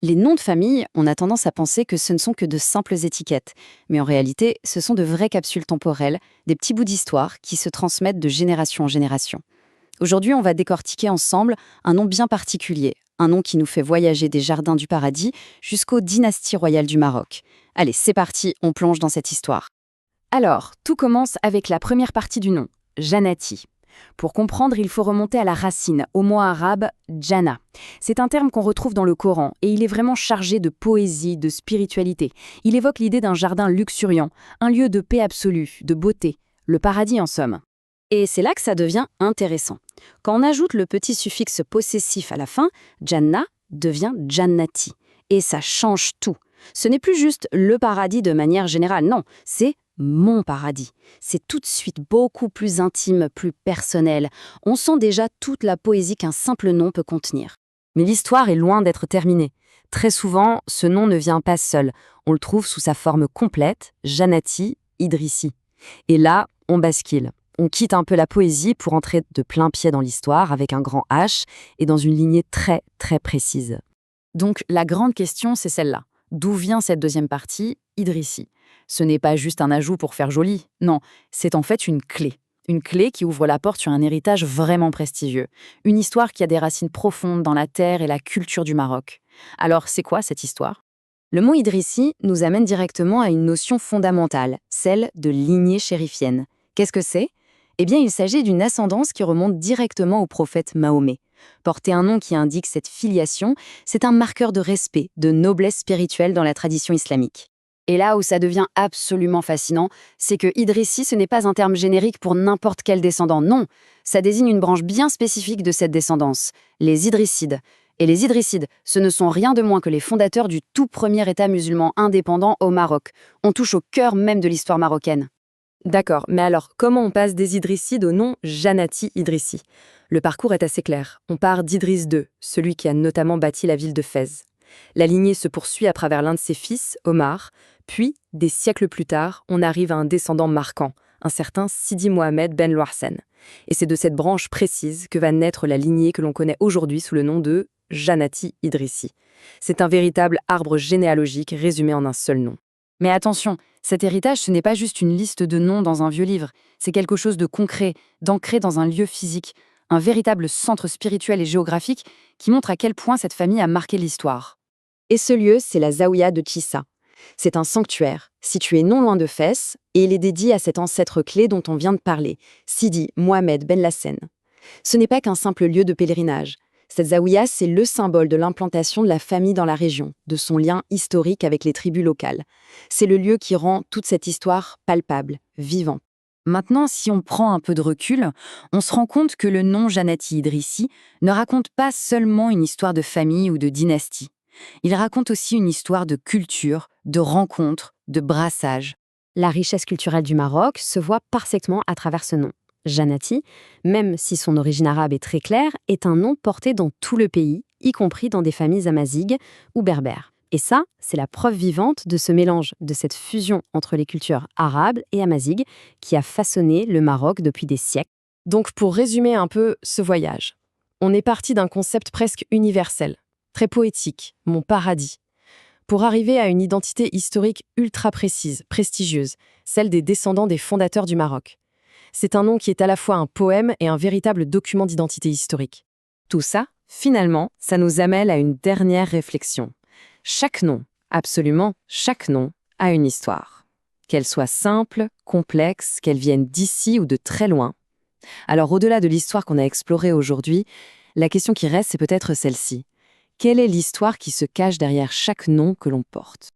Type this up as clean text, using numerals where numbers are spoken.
Les noms de famille, on a tendance à penser que ce ne sont que de simples étiquettes. Mais en réalité, ce sont de vraies capsules temporelles, des petits bouts d'histoire qui se transmettent de génération en génération. Aujourd'hui, on va décortiquer ensemble un nom bien particulier, un nom qui nous fait voyager des jardins du paradis jusqu'aux dynasties royales du Maroc. Allez, c'est parti, on plonge dans cette histoire. Alors, tout commence avec la première partie du nom, Janati. Pour comprendre, il faut remonter à la racine, au mot arabe Jana. C'est un terme qu'on retrouve dans le Coran et il est vraiment chargé de poésie, de spiritualité. Il évoque l'idée d'un jardin luxuriant, un lieu de paix absolue, de beauté, le paradis en somme. Et c'est là que ça devient intéressant. Quand on ajoute le petit suffixe possessif à la fin, Janna devient Jannati. Et ça change tout. Ce n'est plus juste le paradis de manière générale, non, c'est mon paradis. C'est tout de suite beaucoup plus intime, plus personnel. On sent déjà toute la poésie qu'un simple nom peut contenir. Mais l'histoire est loin d'être terminée. Très souvent, ce nom ne vient pas seul. On le trouve sous sa forme complète, Janati Idrissi. Et là, on bascule. On quitte un peu la poésie pour entrer de plein pied dans l'histoire avec un grand H et dans une lignée très, très précise. Donc, la grande question, c'est celle-là. D'où vient cette deuxième partie, Idrissi? Ce n'est pas juste un ajout pour faire joli, non, c'est en fait une clé. Une clé qui ouvre la porte sur un héritage vraiment prestigieux. Une histoire qui a des racines profondes dans la terre et la culture du Maroc. Alors, c'est quoi cette histoire? Le mot Idrissi nous amène directement à une notion fondamentale, celle de lignée chérifienne. Qu'est-ce que c'est? Eh bien, il s'agit d'une ascendance qui remonte directement au prophète Mahomet. Porter un nom qui indique cette filiation, c'est un marqueur de respect, de noblesse spirituelle dans la tradition islamique. Et là où ça devient absolument fascinant, c'est que Idrissi, ce n'est pas un terme générique pour n'importe quel descendant, non. Ça désigne une branche bien spécifique de cette descendance, les Idrissides. Et les Idrissides, ce ne sont rien de moins que les fondateurs du tout premier État musulman indépendant au Maroc. On touche au cœur même de l'histoire marocaine. D'accord, mais alors, comment on passe des Idrissides au nom Janati Idrissi? Le parcours est assez clair. On part d'Idriss II, celui qui a notamment bâti la ville de Fès. La lignée se poursuit à travers l'un de ses fils, Omar, puis, des siècles plus tard, on arrive à un descendant marquant, un certain Sidi Mohamed Ben Louarsen. Et c'est de cette branche précise que va naître la lignée que l'on connaît aujourd'hui sous le nom de Janati Idrissi. C'est un véritable arbre généalogique résumé en un seul nom. Mais attention, cet héritage, ce n'est pas juste une liste de noms dans un vieux livre, c'est quelque chose de concret, d'ancré dans un lieu physique, un véritable centre spirituel et géographique qui montre à quel point cette famille a marqué l'histoire. Et ce lieu, c'est la Zaouïa de Tchissa. C'est un sanctuaire, situé non loin de Fès, et il est dédié à cet ancêtre clé dont on vient de parler, Sidi Mohamed Ben Lassen. Ce n'est pas qu'un simple lieu de pèlerinage. Cette Zaouïa, c'est le symbole de l'implantation de la famille dans la région, de son lien historique avec les tribus locales. C'est le lieu qui rend toute cette histoire palpable, vivante. Maintenant, si on prend un peu de recul, on se rend compte que le nom Janati Idrissi ne raconte pas seulement une histoire de famille ou de dynastie. Il raconte aussi une histoire de culture, de rencontres, de brassage. La richesse culturelle du Maroc se voit parfaitement à travers ce nom. Janati, même si son origine arabe est très claire, est un nom porté dans tout le pays, y compris dans des familles amazighes ou berbères. Et ça, c'est la preuve vivante de ce mélange, de cette fusion entre les cultures arabes et amazighes qui a façonné le Maroc depuis des siècles. Donc, pour résumer un peu ce voyage, on est parti d'un concept presque universel, très poétique, mon paradis, pour arriver à une identité historique ultra précise, prestigieuse, celle des descendants des fondateurs du Maroc. C'est un nom qui est à la fois un poème et un véritable document d'identité historique. Tout ça, finalement, ça nous amène à une dernière réflexion. Chaque nom, absolument chaque nom, a une histoire. Qu'elle soit simple, complexe, qu'elle vienne d'ici ou de très loin. Alors au-delà de l'histoire qu'on a explorée aujourd'hui, la question qui reste, c'est peut-être celle-ci. Quelle est l'histoire qui se cache derrière chaque nom que l'on porte ?